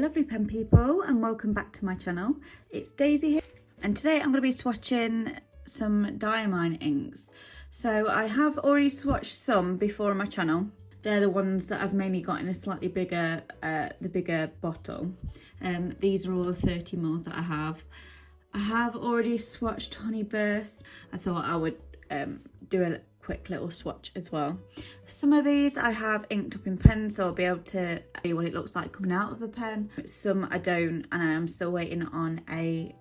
lovely pen people, and welcome back to my channel. It's Daisy here, and today I'm going to be swatching some Diamine inks. So I have already swatched some before on my channel. They're the ones that I've mainly got in a slightly bigger, the bigger bottle. These are all the 30ml that I have. I have already swatched Sunburst. I thought I would do a quick little swatch as well. Some of these I have inked up in pen, so I'll be able to see what it looks like coming out of a pen. Some I don't, and I am still waiting on a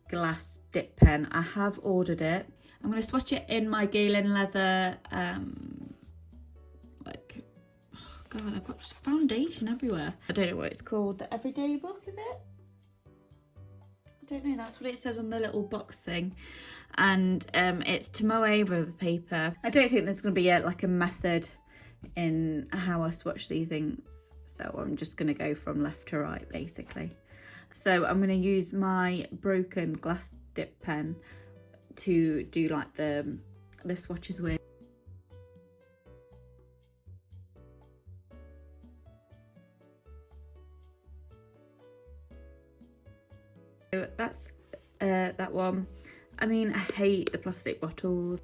glass dip pen. I have ordered it. I'm going to swatch it in my Galen leather, like, oh god, I've got foundation everywhere. I don't know what it's called, the Everyday book, is it? I don't know, that's what it says on the little box thing. And it's to mow over the paper. I don't think there's going to be like a method in how I swatch these inks, so I'm just going to go from left to right basically. So I'm going to use my broken glass dip pen to do like the swatches with. So that's that one. I mean, I hate the plastic bottles.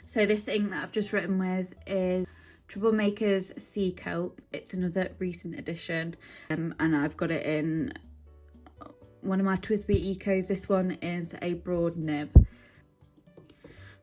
So this ink that I've just written with is Troublemaker's Sea Kelp. It's another recent edition, and I've got it in one of my TWSBI Ecos. This one is a broad nib.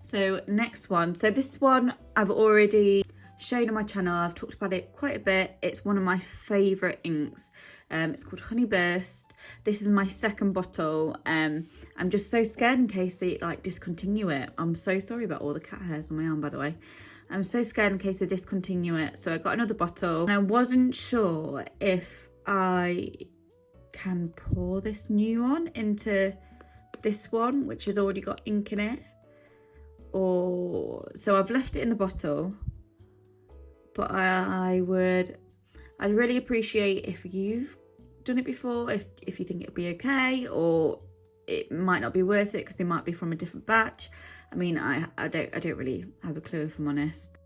So next one, so this one I've already shown on my channel. I've talked about it quite a bit. It's one of my favourite inks. It's called Sunburst. This is my second bottle. I'm just so scared in case they like discontinue it. I'm so sorry about all the cat hairs on my arm, by the way. I'm so scared in case they discontinue it. So I got another bottle, and I wasn't sure if I can pour this new one into this one, which has already got ink in it, or so I've left it in the bottle. But I'd really appreciate if you've done it before, if you think it'd be okay, or it might not be worth it because they might be from a different batch. I mean, I don't really have a clue, if I'm honest.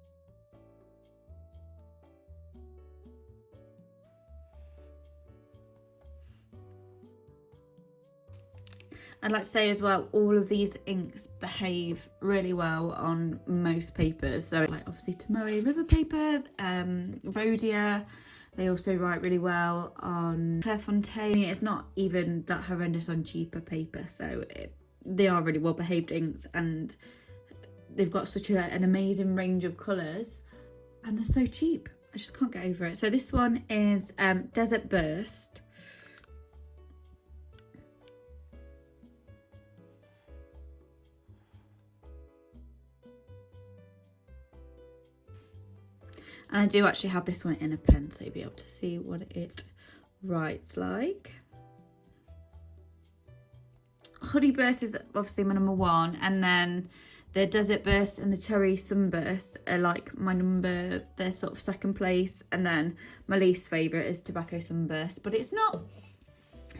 I'd like to say as well, all of these inks behave really well on most papers. So like obviously Tomoe River paper, Rhodia, they also write really well on Clairefontaine. It's not even that horrendous on cheaper paper, so they are really well behaved inks, and they've got such an amazing range of colours, and they're so cheap. I just can't get over it. So this one is Desert Burst. And I do actually have this one in a pen, so you'll be able to see what it writes like. Sunburst is obviously my number one, and then the Desert Burst and the Cherry Sunburst are like my number, they're sort of second place, and then my least favourite is Tobacco Sunburst. But it's not,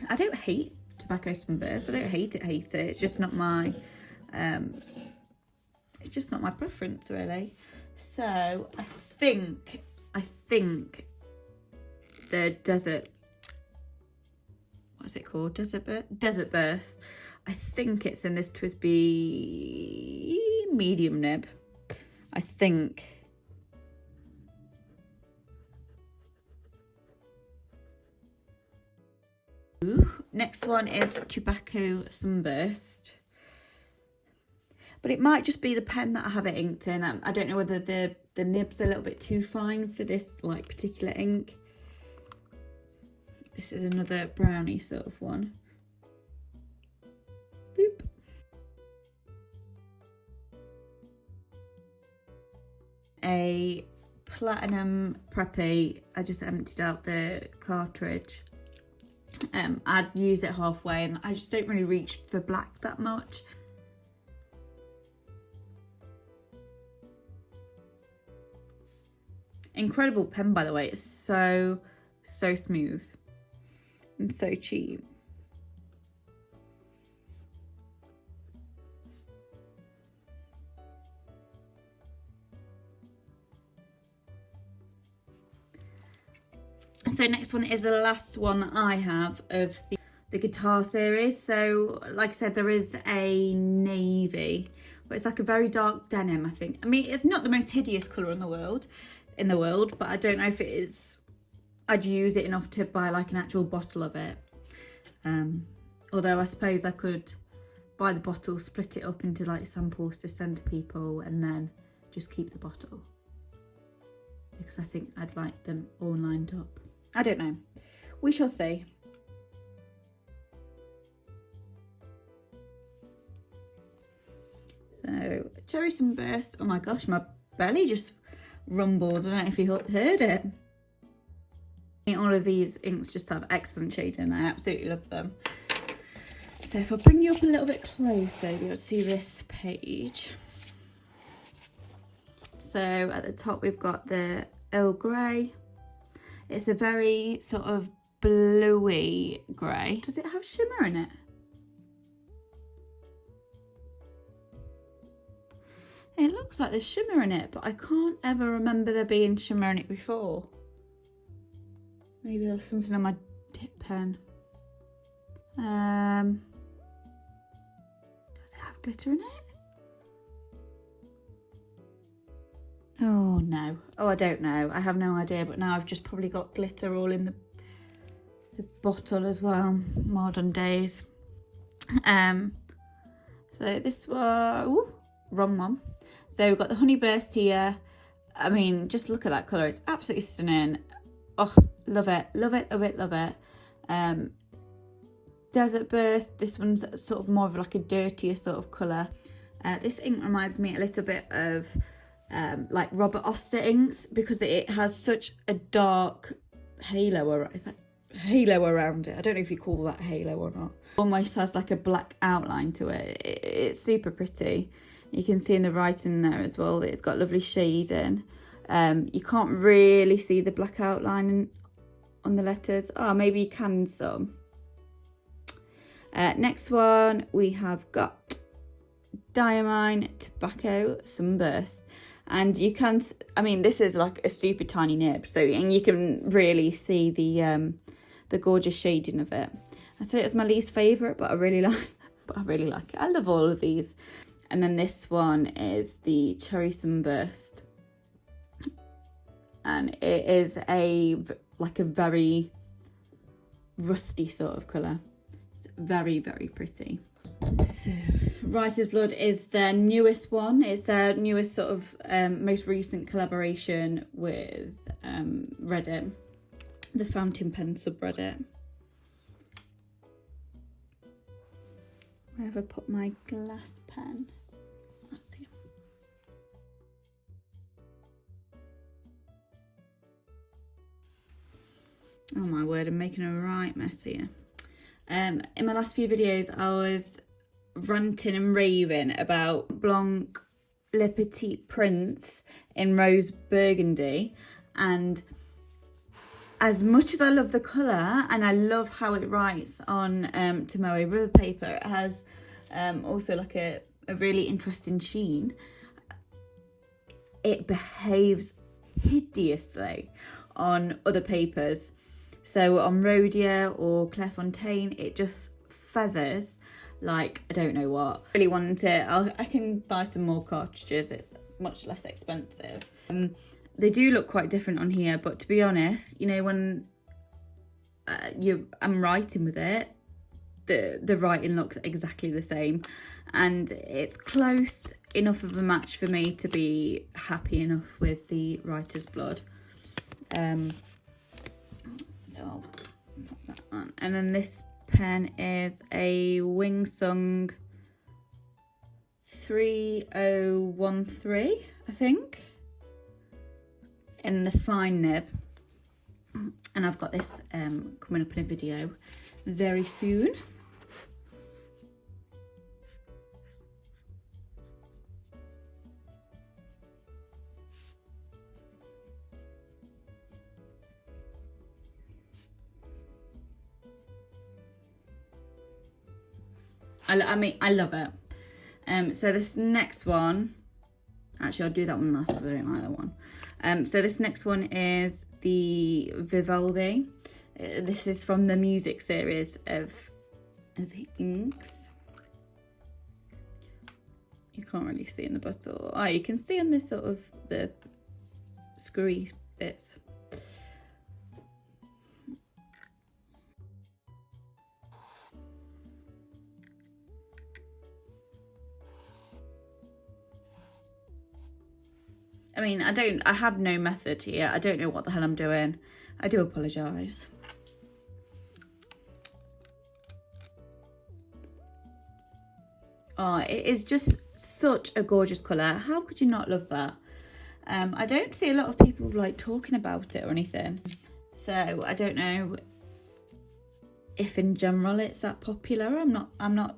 I don't hate Tobacco Sunburst, I don't hate it, it's just not my, it's just not my preference really. So I think the Desert, what's it called? Desert Burst. I think it's in this TWSBI medium nib. I think. Next one is Tobacco Sunburst. But it might just be the pen that I have it inked in. I don't know whether the nib's a little bit too fine for this like particular ink. This is another brownie sort of one. Boop. A Platinum Preppy. I just emptied out the cartridge. I'd use it halfway, and I just don't really reach for black that much. Incredible pen, by the way. It's so smooth and so cheap. So next one is the last one that I have of the guitar series. So like I said, there is a navy, but it's like a very dark denim, I think. I mean, it's not the most hideous colour in the world, but I don't know if it is, I'd use it enough to buy like an actual bottle of it. Although I suppose I could buy the bottle, split it up into like samples to send to people, and then just keep the bottle, because I think I'd like them all lined up. I don't know. We shall see. So, Cherry Sunburst. Oh my gosh, my belly just rumbled. I don't know if you heard it. All of these inks just have excellent shading. I absolutely love them. So if I bring you up a little bit closer, you'll see this page. So at the top we've got the Earl Grey. It's a very sort of bluey grey. Does it have shimmer in it? It looks like there's shimmer in it, but I can't ever remember there being shimmer in it before. Maybe there was something on my dip pen. Does it have glitter in it? Oh no. Oh, I don't know. I have no idea, but now I've just probably got glitter all in the bottle as well. Modern days. So this was, ooh, wrong one. So we've got the Honey Burst here. I mean, just look at that colour. It's absolutely stunning. Oh, love it, love it, love it, love it. Desert Burst. This one's sort of more of like a dirtier sort of colour. This ink reminds me a little bit of like Robert Oster inks, because it has such a dark halo around. It's like halo around it. I don't know if you call that halo or not. Almost has like a black outline to it. It's super pretty. You can see in the writing there as well that it's got lovely shading. You can't really see the black outline on the letters. Oh, maybe you can some. Next one we have got Diamine Tobacco Sunburst. And you can, I mean, this is like a super tiny nib, so, and you can really see the gorgeous shading of it. I said it was my least favourite, but I really like it. I love all of these. And then this one is the Cherry Sunburst, and it is like a very rusty sort of colour. It's very, very pretty. So Writer's Blood is their newest one. It's their newest sort of most recent collaboration with Reddit, the fountain pen subreddit. Where have I put my glass pen? That's here. Oh my word, I'm making a right mess here. In my last few videos, I was ranting and raving about Blanc Le Petit Prince in Rose Burgundy, and as much as I love the colour and I love how it writes on Tomoe River paper, it has also like a really interesting sheen. It behaves hideously on other papers. So on Rhodia or Clairefontaine, it just feathers like I don't know what. I really want it. I can buy some more cartridges. It's much less expensive. They do look quite different on here, but to be honest, you know, when I'm writing with it, the writing looks exactly the same, and it's close enough of a match for me to be happy enough with the Writer's Blood. So I'll put that on. And then this pen is a Wingsung 3013, I think, in the fine nib. And I've got this coming up in a video very soon. I mean, I love it. So this next one, actually I'll do that one last because I don't like that one. So this next one is the Vivaldi. This is from the music series of inks. You can't really see in the bottle. Oh, you can see on this sort of the screwy bits. I mean, I have no method here. I don't know what the hell I'm doing. I do apologise. Oh, it is just such a gorgeous colour. How could you not love that? I don't see a lot of people like talking about it or anything. So I don't know if in general it's that popular. I'm not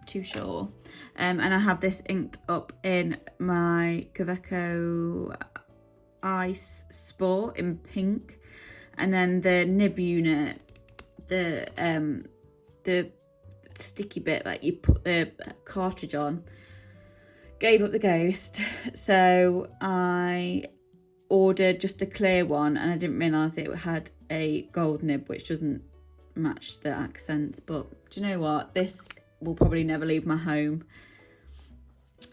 too sure. And I have this inked up in my Kaweco Ice Sport in pink, and then the nib unit, the sticky bit that you put the cartridge on, gave up the ghost, so I ordered just a clear one, and I didn't realise it had a gold nib, which doesn't match the accents. But do you know what, this will probably never leave my home.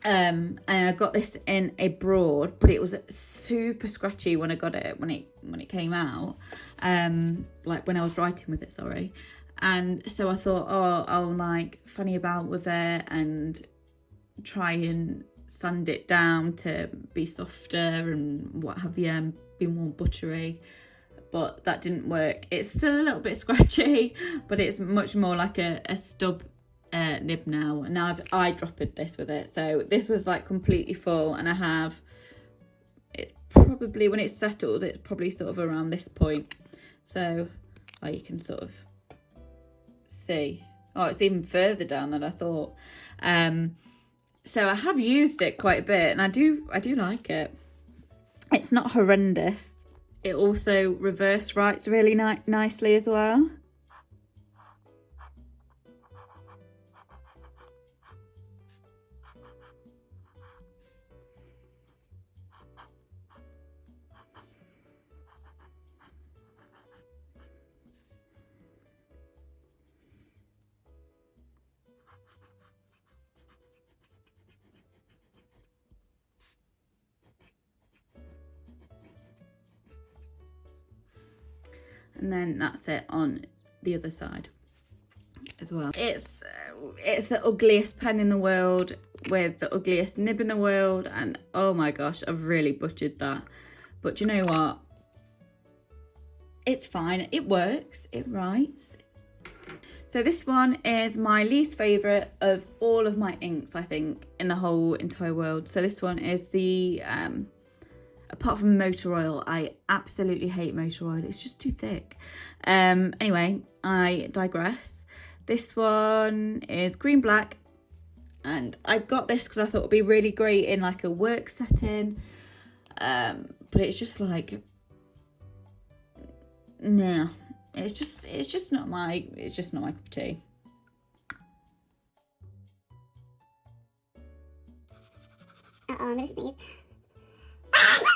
And I got this in a broad, but it was super scratchy when I got it, when it came out, like when I was writing with it, sorry. And so I thought, oh, I'll like funny about with it and try and sand it down to be softer and what have you, be more buttery. But that didn't work. It's still a little bit scratchy, but it's much more like a stub nib now. And now I've eyedropped this with it. So this was like completely full, and I have it probably, when it's settled, it's probably sort of around this point. So you can sort of see. Oh, it's even further down than I thought. So I have used it quite a bit, and I do like it. It's not horrendous. It also reverse writes really nicely as well. And then that's it on the other side as well. It's the ugliest pen in the world with the ugliest nib in the world, and oh my gosh, I've really butchered that. But you know what? It's fine. It works. It writes. So this one is my least favourite of all of my inks, I think, in the whole entire world. So this one is the apart from motor oil. I absolutely hate motor oil. It's just too thick. Anyway, I digress. This one is green black, and I got this because I thought it'd be really great in like a work setting. But it's just like, nah. It's just not my cup of tea. I'm gonna sneeze. Oh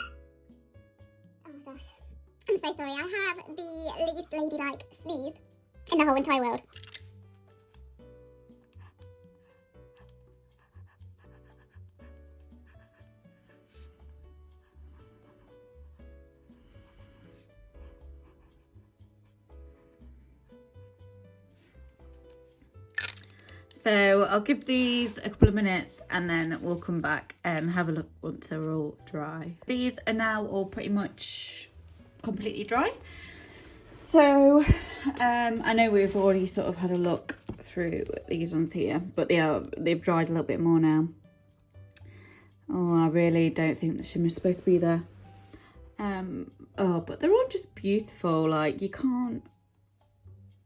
my gosh. I'm so sorry. I have the least ladylike sneeze in the whole entire world. So I'll give these a couple of minutes, and then we'll come back and have a look once they're all dry. These are now all pretty much completely dry. So I know we've already sort of had a look through these ones here, but they've dried a little bit more now. Oh, I really don't think the shimmer's supposed to be there. Oh, but they're all just beautiful. Like, you can't,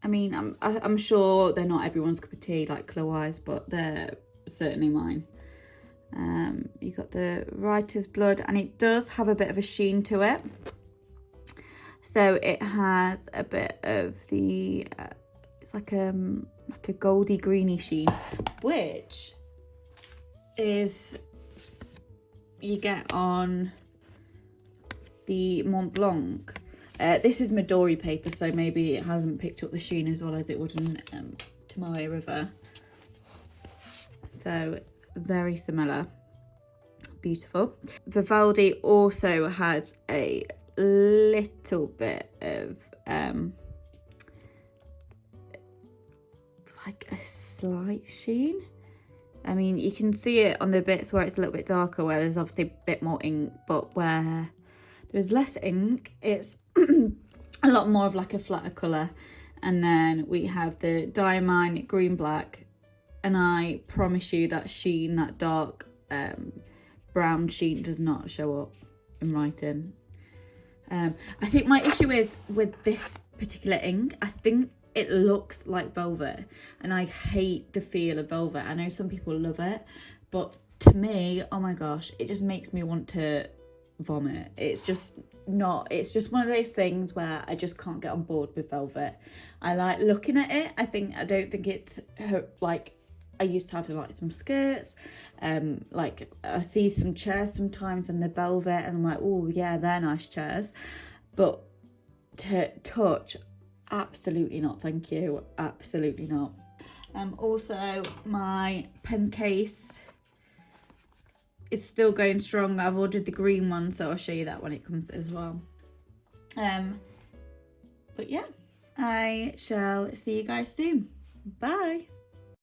I mean, I'm sure they're not everyone's cup of tea, like colour-wise, but they're certainly mine. You got the writer's blood, and it does have a bit of a sheen to it. So it has a bit of the, it's like a goldy greeny sheen, which is, you get on the Mont Blanc. This is Midori paper, so maybe it hasn't picked up the sheen as well as it would in Tomoe River. So it's very similar. Beautiful. Vivaldi also has a little bit of like a slight sheen. I mean, you can see it on the bits where it's a little bit darker, where there's obviously a bit more ink, but where there's less ink, it's a lot more of like a flatter colour. And then we have the Diamine green black, and I promise you that sheen, that dark brown sheen, does not show up in writing. I think my issue is with this particular ink, I think it looks like velvet, and I hate the feel of velvet. I know some people love it, but to me, oh my gosh, it just makes me want to vomit. It's just not, it's just one of those things where I just can't get on board with velvet. I like looking at it. I don't think it's like, I used to have like some skirts, like I see some chairs sometimes in the velvet and I'm like, oh yeah, they're nice chairs, but to touch, absolutely not, thank you, absolutely not. Also my pen case is still going strong. I've ordered the green one, so I'll show you that when it comes as well. But yeah, I shall see you guys soon. Bye.